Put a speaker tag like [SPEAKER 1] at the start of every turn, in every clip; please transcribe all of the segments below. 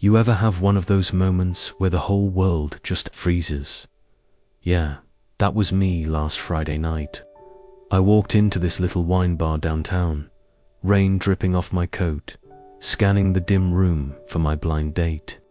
[SPEAKER 1] You ever have one of those moments where the whole world just freezes? Yeah, that was me last Friday night. I walked into this little wine bar downtown, rain dripping off my coat, scanning the dim room for my blind date.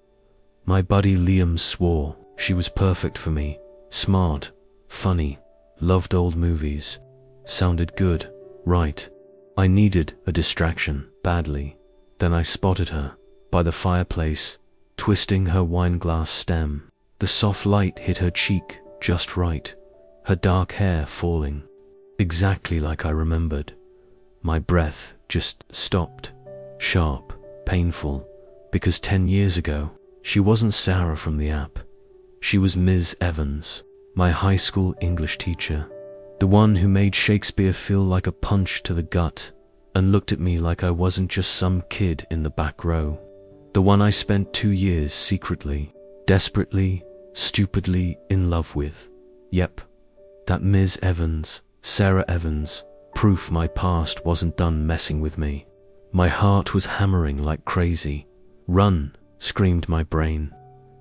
[SPEAKER 1] My buddy Liam swore she was perfect for me, smart, funny, loved old movies, sounded good, right? I needed a distraction badly. Then I spotted her by the fireplace, twisting her wine glass stem. The soft light hit her cheek just right, her dark hair falling, exactly like I remembered. My breath just stopped, sharp, painful, because 10 years ago, she wasn't Sarah from the app. She was Ms. Evans, my high school English teacher, the one who made Shakespeare feel like a punch to the gut and looked at me like I wasn't just some kid in the back row. The one I spent 2 years secretly, desperately, stupidly in love with. Yep, that Ms. Evans, Sarah Evans, proof my past wasn't done messing with me. My heart was hammering like crazy. Run, screamed my brain.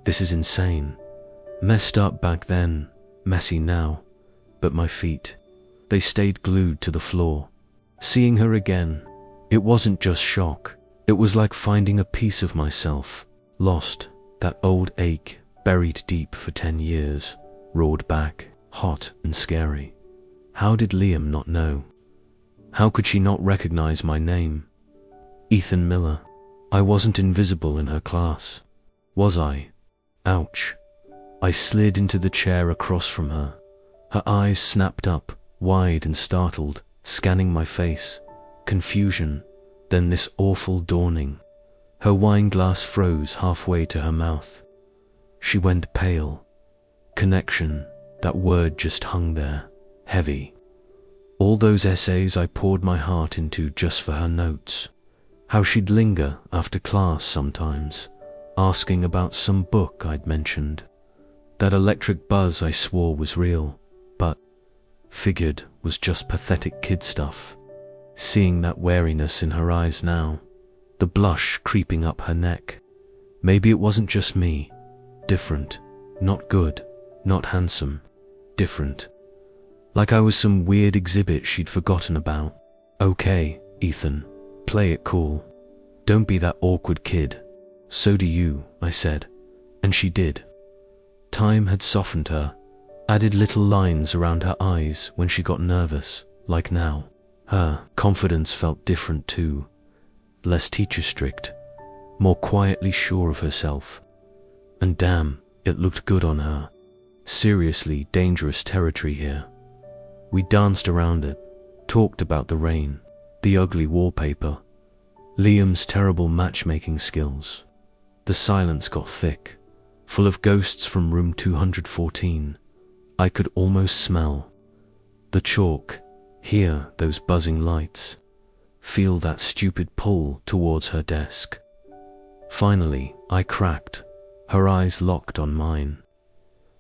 [SPEAKER 1] This is insane. Messed up back then, messy now. But my feet, they stayed glued to the floor. Seeing her again, it wasn't just shock. It was like finding a piece of myself, lost, that old ache, buried deep for 10 years, roared back, hot and scary. How did Liam not know? How could she not recognize my name? Ethan Miller. I wasn't invisible in her class. Was I? Ouch. I slid into the chair across from her. Her eyes snapped up, wide and startled, scanning my face. Confusion, then this awful dawning. Her wine glass froze halfway to her mouth. She went pale. Connection, that word just hung there, heavy. All those essays I poured my heart into just for her notes. How she'd linger after class sometimes, asking about some book I'd mentioned. That electric buzz I swore was real, but figured was just pathetic kid stuff. Seeing that wariness in her eyes now, the blush creeping up her neck. Maybe it wasn't just me. Different, not good, not handsome, different. Like I was some weird exhibit she'd forgotten about. Okay, Ethan, play it cool. Don't be that awkward kid. So do you, I said, and she did. Time had softened her, added little lines around her eyes when she got nervous, like now. Her confidence felt different too, less teacher strict, more quietly sure of herself. And damn, it looked good on her. Seriously dangerous territory here. We danced around it, talked about the rain, the ugly wallpaper, Liam's terrible matchmaking skills. The silence got thick, full of ghosts from room 214. I could almost smell the chalk, hear those buzzing lights, feel that stupid pull towards her desk. Finally, I cracked, her eyes locked on mine.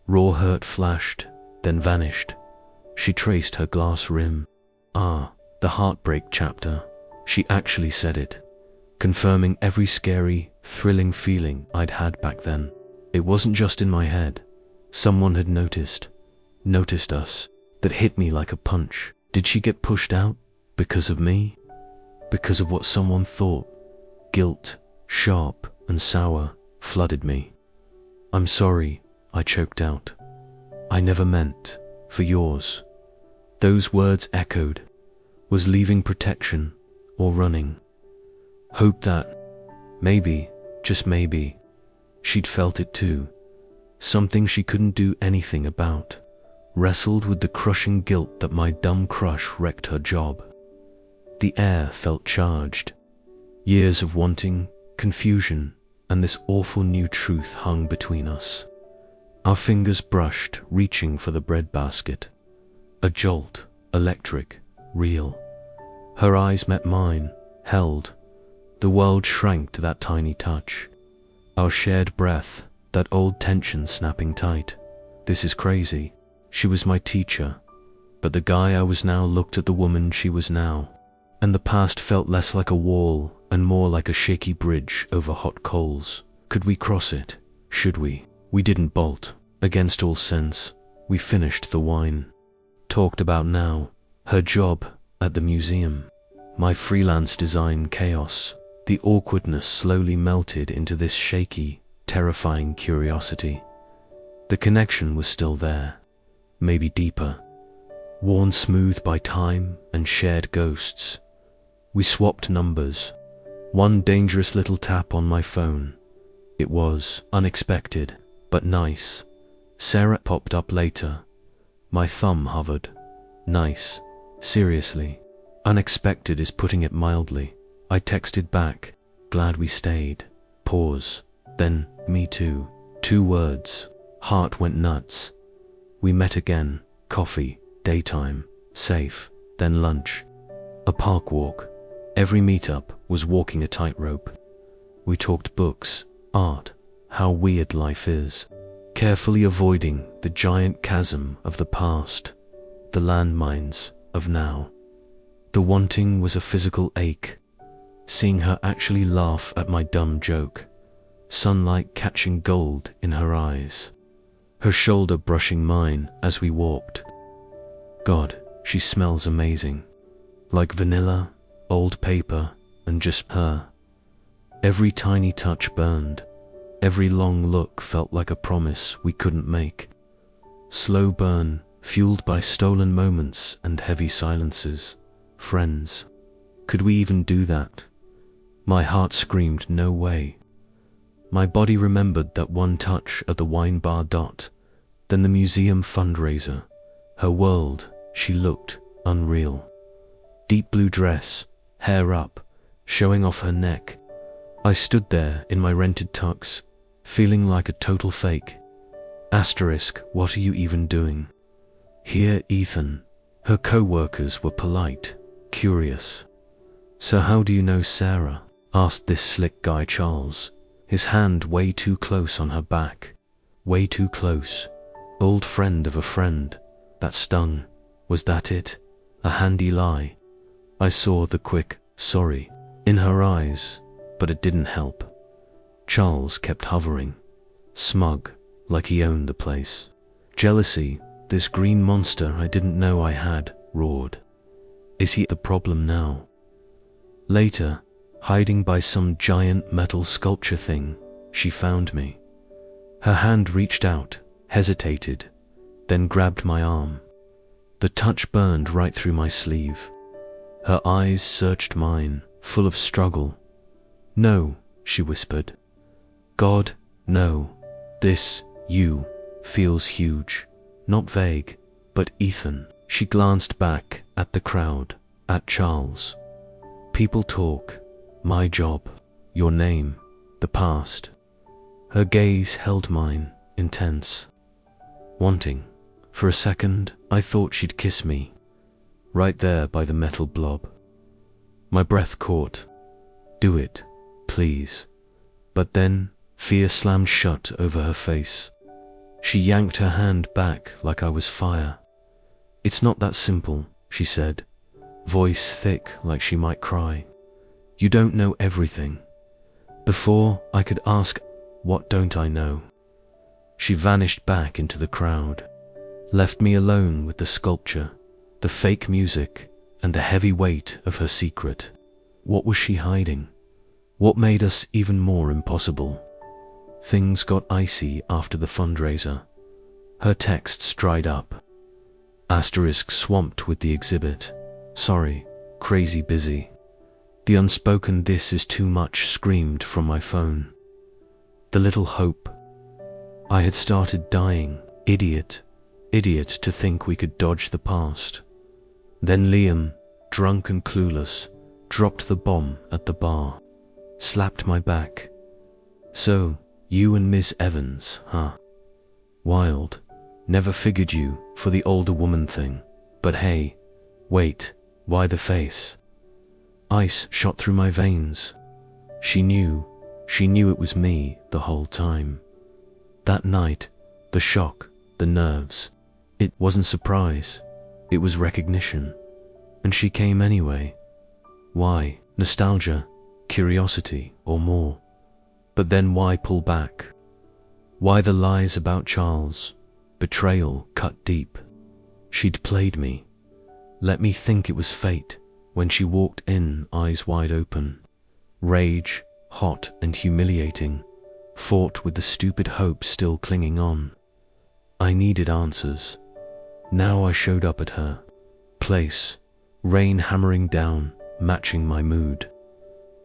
[SPEAKER 1] Raw hurt flashed, then vanished. She traced her glass rim. Ah, the heartbreak chapter. She actually said it, confirming every scary, thrilling feeling I'd had back then. It wasn't just in my head. Someone had noticed us. That hit me like a punch. Did she get pushed out? Because of me? Because of what someone thought? Guilt, sharp and sour, flooded me. I'm sorry, I choked out. I never meant, for yours. Those words echoed. Was leaving protection or running. Hope that, maybe, just maybe, she'd felt it too. Something she couldn't do anything about. Wrestled with the crushing guilt that my dumb crush wrecked her job. The air felt charged. Years of wanting, confusion, and this awful new truth hung between us. Our fingers brushed, reaching for the breadbasket. A jolt, electric, real. Her eyes met mine, held. The world shrank to that tiny touch. Our shared breath, that old tension snapping tight. This is crazy. She was my teacher, but the guy I was now looked at the woman she was now, and the past felt less like a wall and more like a shaky bridge over hot coals. Could we cross it? Should we? We didn't bolt. Against all sense, we finished the wine. Talked about now, her job at the museum, my freelance design chaos. The awkwardness slowly melted into this shaky, terrifying curiosity. The connection was still there, maybe deeper, worn smooth by time and shared ghosts. We swapped numbers. One dangerous little tap on my phone. It was unexpected, but nice. Sarah popped up later. My thumb hovered. Nice. Seriously. Unexpected is putting it mildly. I texted back, glad we stayed. Pause. Then, me too. 2 words. Heart went nuts. We met again. Coffee. Daytime. Safe. Then lunch. A park walk. Every meetup was walking a tightrope. We talked books, art, how weird life is, carefully avoiding the giant chasm of the past, the landmines of now. The wanting was a physical ache, seeing her actually laugh at my dumb joke, sunlight catching gold in her eyes, her shoulder brushing mine as we walked. God, she smells amazing, like vanilla, old paper, and just her. Every tiny touch burned. Every long look felt like a promise we couldn't make. Slow burn, fueled by stolen moments and heavy silences. Friends. Could we even do that? My heart screamed, no way. My body remembered that one touch at the wine bar. Then the museum fundraiser. Her world, she looked unreal. Deep blue dress, hair up, showing off her neck. I stood there in my rented tux, feeling like a total fake. Asterisk, what are you even doing here, Ethan? Her co-workers were polite, curious. So how do you know Sarah? Asked this slick guy Charles, his hand way too close on her back. Way too close. Old friend of a friend. That stung. Was that it? A handy lie. I saw the quick, sorry, in her eyes, but it didn't help. Charles kept hovering, smug, like he owned the place. Jealousy, this green monster I didn't know I had, roared. Is he the problem now? Later, hiding by some giant metal sculpture thing, she found me. Her hand reached out, hesitated, then grabbed my arm. The touch burned right through my sleeve. Her eyes searched mine, full of struggle. No, she whispered. God, no. This, you, feels huge. Not vague, but Ethan. She glanced back at the crowd, at Charles. People talk. My job. Your name. The past. Her gaze held mine, intense. Wanting. For a second, I thought she'd kiss me. Right there by the metal blob. My breath caught. Do it, please. But then, fear slammed shut over her face. She yanked her hand back like I was fire. It's not that simple, she said, voice thick like she might cry. You don't know everything. Before I could ask, what don't I know? She vanished back into the crowd, left me alone with the sculpture, the fake music, and the heavy weight of her secret. What was she hiding? What made us even more impossible? Things got icy after the fundraiser. Her texts dried up. Asterisk swamped with the exhibit. Sorry, crazy busy. The unspoken "this is too much" screamed from my phone. The little hope. I had started dying. Idiot. Idiot to think we could dodge the past. Then Liam, drunk and clueless, dropped the bomb at the bar. Slapped my back. So, you and Miss Evans, huh? Wild. Never figured you for the older woman thing. But hey, wait, why the face? Ice shot through my veins. She knew it was me the whole time. That night, the shock, the nerves. It wasn't surprise, it was recognition. And she came anyway. Why? Nostalgia, curiosity, or more? But then why pull back? Why the lies about Charles? Betrayal cut deep. She'd played me. Let me think it was fate when she walked in, eyes wide open. Rage, hot and humiliating, fought with the stupid hope still clinging on. I needed answers. Now I showed up at her place, rain hammering down, matching my mood.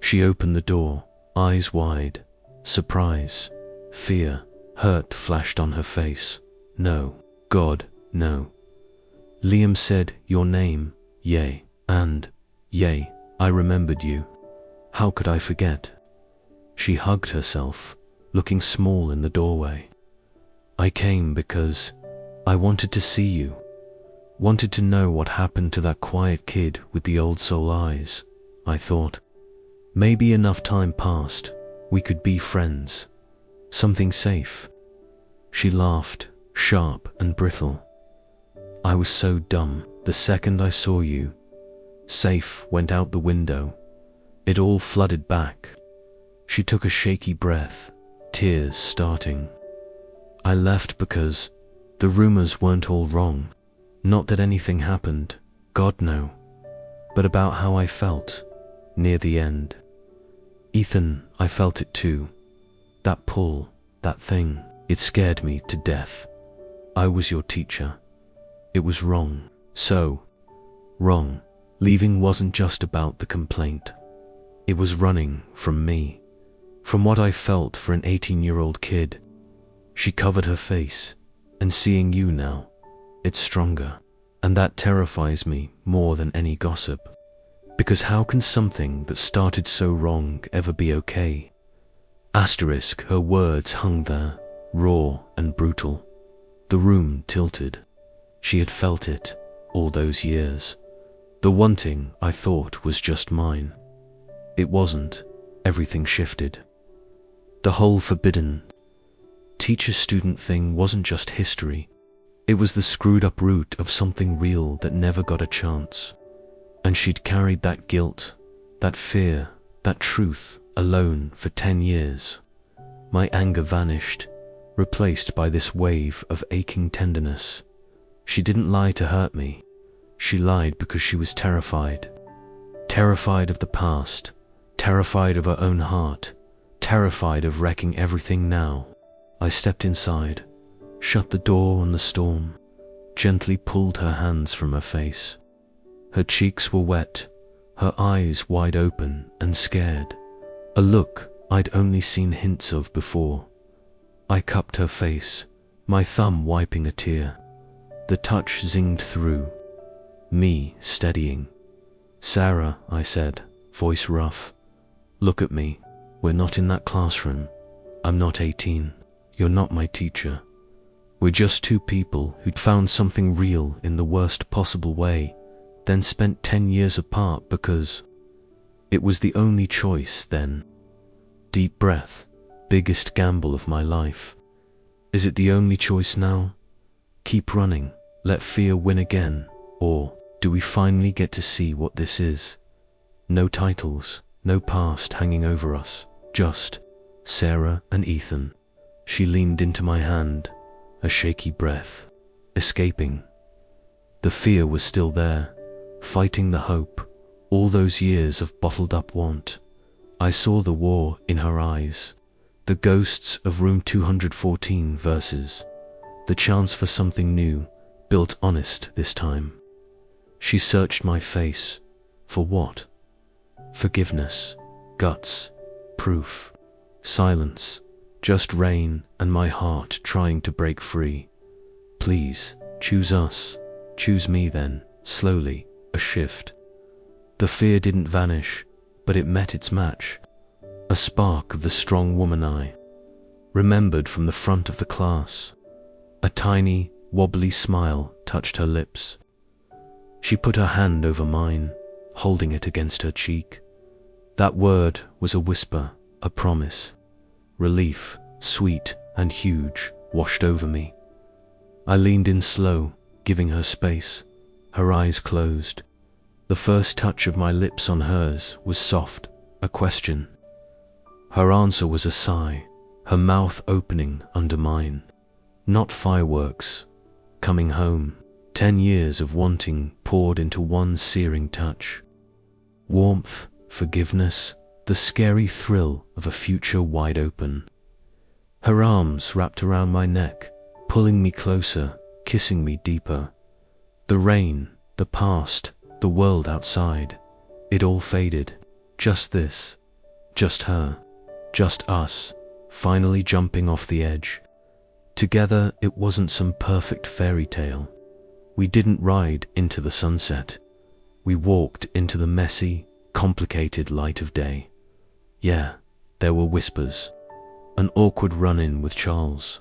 [SPEAKER 1] She opened the door, eyes wide, surprise, fear, hurt flashed on her face. No, God, no. Liam said your name, yea, and, yea, I remembered you. How could I forget? She hugged herself, looking small in the doorway. I came because I wanted to see you, wanted to know what happened to that quiet kid with the old soul eyes. I thought, maybe enough time passed, we could be friends, something safe. She laughed, sharp and brittle. I was so dumb. The second I saw you, safe went out the window. It all flooded back. She took a shaky breath, tears starting. I left because the rumors weren't all wrong. Not that anything happened, God no, but about how I felt near the end. Ethan, I felt it too. That pull, that thing, it scared me to death. I was your teacher. It was wrong. So wrong. Leaving wasn't just about the complaint. It was running from me, from what I felt for an 18-year-old kid. She covered her face, and seeing you now, it's stronger. And that terrifies me more than any gossip. Because how can something that started so wrong ever be okay? Asterisk, her words hung there, raw and brutal. The room tilted. She had felt it all those years. The wanting I thought was just mine. It wasn't. Everything shifted. The whole forbidden teacher-student thing wasn't just history. It was the screwed up root of something real that never got a chance. And she'd carried that guilt, that fear, that truth alone for 10 years. My anger vanished, replaced by this wave of aching tenderness. She didn't lie to hurt me. She lied because she was terrified. Terrified of the past, terrified of her own heart, terrified of wrecking everything now. I stepped inside, shut the door on the storm, gently pulled her hands from her face. Her cheeks were wet, her eyes wide open and scared, a look I'd only seen hints of before. I cupped her face, my thumb wiping a tear. The touch zinged through, me steadying. Sarah, I said, voice rough, look at me. We're not in that classroom. I'm not 18. You're not my teacher. We're just two people who'd found something real in the worst possible way, then spent 10 years apart because it was the only choice then. Deep breath, biggest gamble of my life. Is it the only choice now? Keep running, let fear win again, or do we finally get to see what this is? No titles, no past hanging over us, just Sarah and Ethan. She leaned into my hand, a shaky breath, escaping. The fear was still there, fighting the hope, all those years of bottled up want. I saw the war in her eyes, the ghosts of room 214 verses, the chance for something new, built honest this time. She searched my face. For what? Forgiveness, guts, proof, silence, just rain and my heart trying to break free. Please, choose us, choose me then, slowly, a shift. The fear didn't vanish, but it met its match. A spark of the strong woman I remembered from the front of the class. A tiny, wobbly smile touched her lips. She put her hand over mine, holding it against her cheek. That word was a whisper, a promise. Relief, sweet and huge, washed over me. I leaned in slow, giving her space. Her eyes closed. The first touch of my lips on hers was soft, a question. Her answer was a sigh, her mouth opening under mine. Not fireworks. Coming home. 10 years of wanting poured into one searing touch. Warmth, forgiveness, the scary thrill of a future wide open. Her arms wrapped around my neck, pulling me closer, kissing me deeper. The rain, the past, the world outside, it all faded. Just this, just her, just us, finally jumping off the edge. Together, it wasn't some perfect fairy tale. We didn't ride into the sunset. We walked into the messy, complicated light of day. Yeah, there were whispers. An awkward run-in with Charles.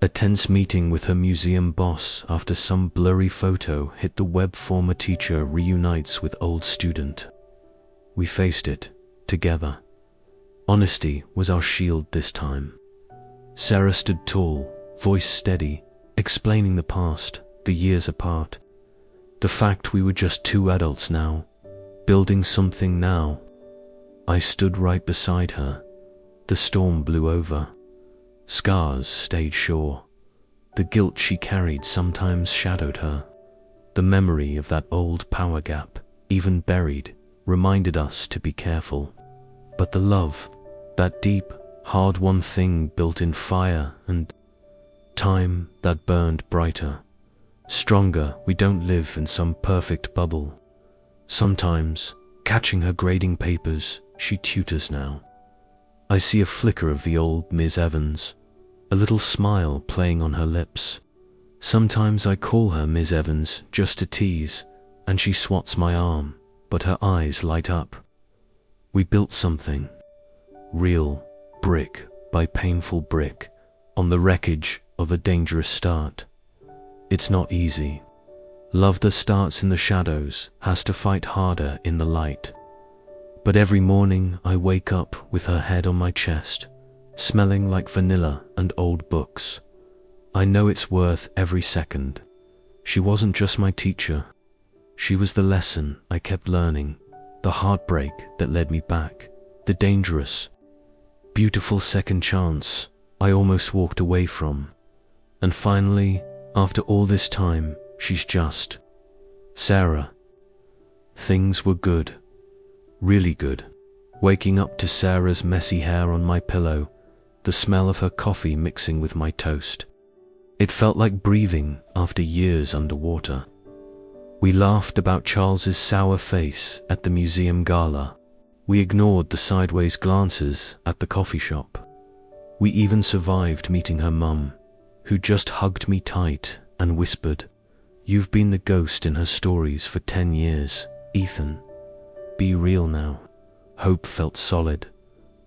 [SPEAKER 1] A tense meeting with her museum boss after some blurry photo hit the web. Former teacher reunites with old student. We faced it, together. Honesty was our shield this time. Sarah stood tall, voice steady, explaining the past, the years apart. The fact we were just two adults now, building something now. I stood right beside her. The storm blew over. Scars stayed sure. The guilt she carried sometimes shadowed her. The memory of that old power gap, even buried, reminded us to be careful. But the love, that deep, hard-won thing built in fire and time that burned brighter, stronger. We don't live in some perfect bubble. Sometimes, catching her grading papers, she tutors now. I see a flicker of the old Ms. Evans, a little smile playing on her lips. Sometimes I call her Ms. Evans just to tease, and she swats my arm, but her eyes light up. We built something, real, brick by painful brick, on the wreckage of a dangerous start. It's not easy. Love that starts in the shadows has to fight harder in the light. But every morning I wake up with her head on my chest, smelling like vanilla and old books. I know it's worth every second. She wasn't just my teacher. She was the lesson I kept learning, the heartbreak that led me back, the dangerous, beautiful second chance I almost walked away from. And finally, after all this time, she's just Sarah. Things were good. Really good. Waking up to Sarah's messy hair on my pillow, the smell of her coffee mixing with my toast. It felt like breathing after years underwater. We laughed about Charles's sour face at the museum gala. We ignored the sideways glances at the coffee shop. We even survived meeting her mum, who just hugged me tight and whispered, "You've been the ghost in her stories for 10 years, Ethan. Be real now." Hope felt solid,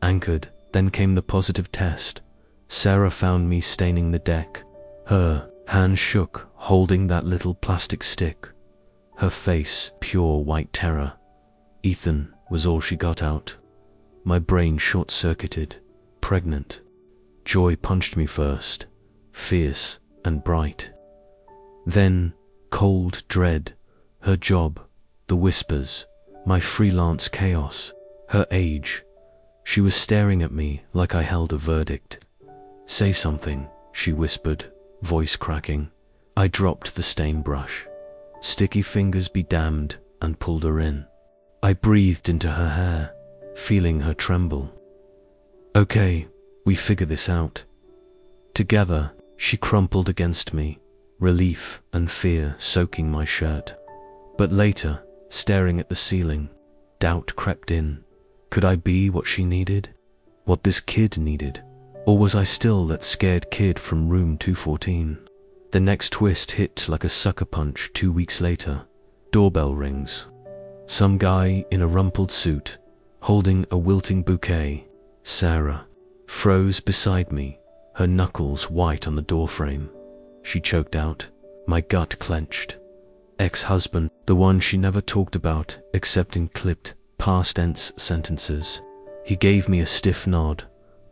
[SPEAKER 1] anchored. Then came the positive test. Sarah found me staining the deck. Her hand shook, holding that little plastic stick. Her face, pure white terror. Ethan was all she got out. My brain short-circuited, pregnant. Joy punched me first, fierce and bright. Then, cold dread, her job, the whispers, my freelance chaos, her age. She was staring at me like I held a verdict. "Say something," she whispered, voice cracking. I dropped the stain brush. Sticky fingers be damned, and pulled her in. I breathed into her hair, feeling her tremble. "Okay, we figure this out." Together, she crumpled against me, relief and fear soaking my shirt. But later, staring at the ceiling, doubt crept in. Could I be what she needed? What this kid needed? Or was I still that scared kid from room 214? The next twist hit like a sucker punch 2 weeks later. Doorbell rings. Some guy in a rumpled suit, holding a wilting bouquet. Sarah froze beside me, her knuckles white on the doorframe. She choked out. My gut clenched. Ex-husband, the one she never talked about except in clipped, past tense sentences. He gave me a stiff nod,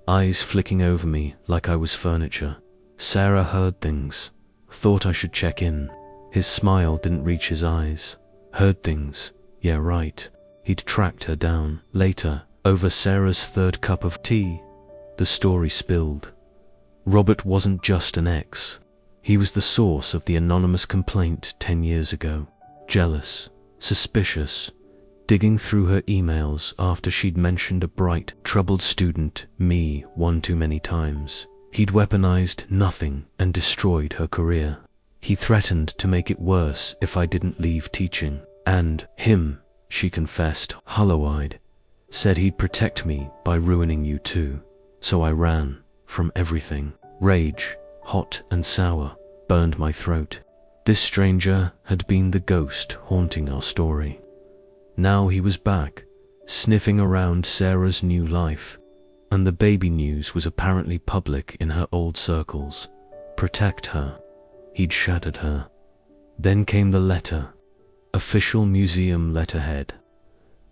[SPEAKER 1] eyes flicking over me like I was furniture. Sarah heard things, thought I should check in. His smile didn't reach his eyes. Heard things, yeah right. He'd tracked her down. Later, Over Sarah's third cup of tea, the story spilled. Robert wasn't just an ex. He was the source of the anonymous complaint 10 years ago. Jealous, suspicious, digging through her emails after she'd mentioned a bright, troubled student, me, one too many times. He'd weaponized nothing and destroyed her career. He threatened to make it worse if I didn't leave teaching. And him, she confessed, hollow-eyed, said he'd protect me by ruining you too. So I ran from everything. Rage, hot and sour, burned my throat. This stranger had been the ghost haunting our story. Now he was back, sniffing around Sarah's new life, and the baby news was apparently public in her old circles. Protect her. He'd shattered her. Then came the letter. Official museum letterhead.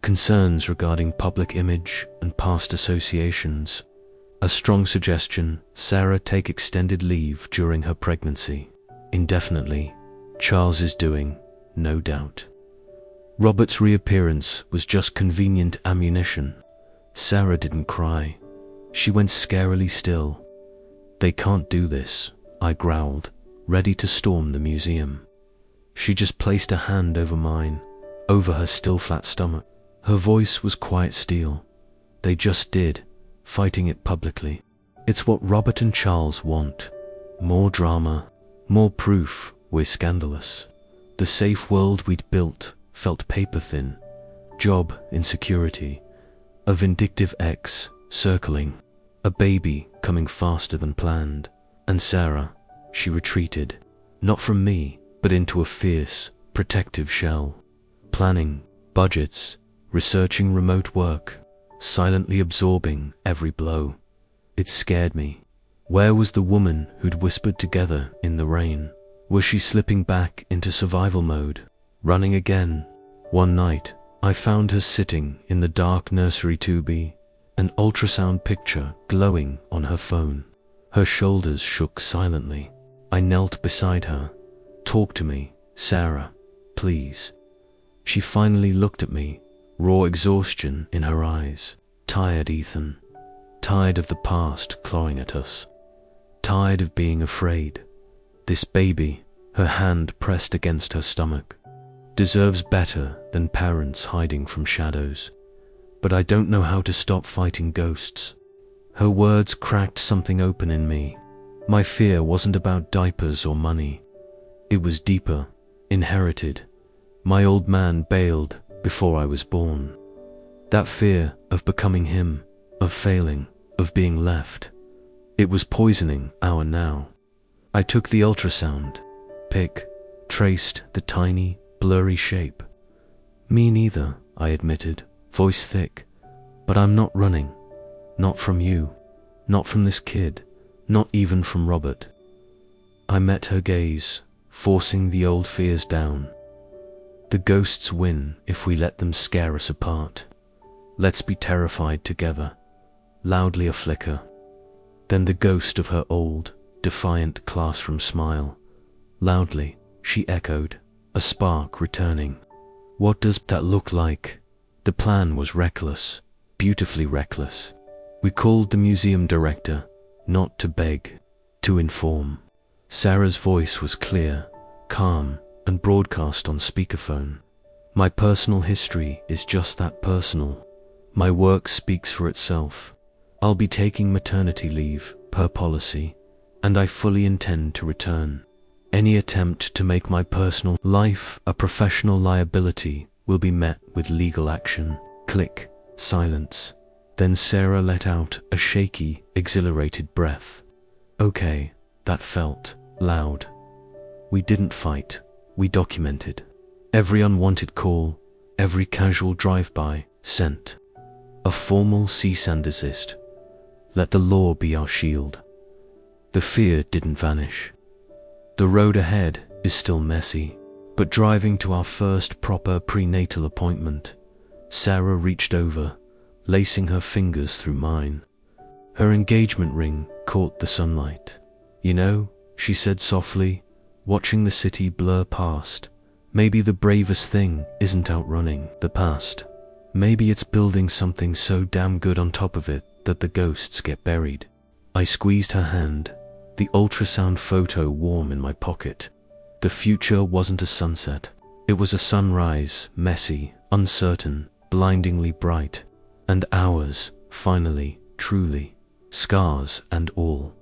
[SPEAKER 1] Concerns regarding public image and past associations. A strong suggestion Sarah take extended leave during her pregnancy. Indefinitely. Charles's doing, no doubt. Robert's reappearance was just convenient ammunition. Sarah didn't cry. She went scarily still. They can't do this, I growled, ready to storm the museum. She just placed a hand over mine, over her still flat stomach. Her voice was quiet steel. They just did, fighting it publicly. It's what Robert and Charles want. More drama, more proof we're scandalous. The safe world we'd built felt paper-thin. Job insecurity. A vindictive ex circling. A baby coming faster than planned. And Sarah, she retreated. Not from me, but into a fierce, protective shell. Planning, budgets, researching remote work, silently absorbing every blow. It scared me. Where was the woman who'd whispered together in the rain? Was she slipping back into survival mode? Running again? One night, I found her sitting in the dark nursery tubby, an ultrasound picture glowing on her phone. Her shoulders shook silently. I knelt beside her. Talk to me, Sarah, please. She finally looked at me, raw exhaustion in her eyes. Tired, Ethan. Tired of the past clawing at us. Tired of being afraid. This baby, her hand pressed against her stomach, deserves better than parents hiding from shadows. But I don't know how to stop fighting ghosts. Her words cracked something open in me. My fear wasn't about diapers or money. It was deeper, inherited. My old man bailed before I was born. That fear of becoming him, of failing, of being left. It was poisoning our now. I took the ultrasound, traced the tiny, blurry shape. Me neither, I admitted, voice thick. But I'm not running. Not from you. Not from this kid. Not even from Robert. I met her gaze, forcing the old fears down. The ghosts win if we let them scare us apart. Let's be terrified together. Loudly a flicker. Then the ghost of her old, defiant classroom smile. Loudly, she echoed, a spark returning. What does that look like? The plan was reckless, beautifully reckless. We called the museum director, not to beg, to inform. Sarah's voice was clear, calm, and broadcast on speakerphone. My personal history is just that personal. My work speaks for itself. I'll be taking maternity leave, per policy, and I fully intend to return. Any attempt to make my personal life a professional liability will be met with legal action. Click, silence. Then Sarah let out a shaky, exhilarated breath. Okay, that felt loud. We didn't fight, we documented. Every unwanted call, every casual drive-by, sent. A formal cease and desist. Let the law be our shield. The fear didn't vanish. The road ahead is still messy, but driving to our first proper prenatal appointment, Sarah reached over, lacing her fingers through mine. Her engagement ring caught the sunlight. You know, she said softly, watching the city blur past, maybe the bravest thing isn't outrunning the past. Maybe it's building something so damn good on top of it that the ghosts get buried. I squeezed her hand, the ultrasound photo warm in my pocket. The future wasn't a sunset. It was a sunrise, messy, uncertain, blindingly bright. And ours, finally, truly, scars and all.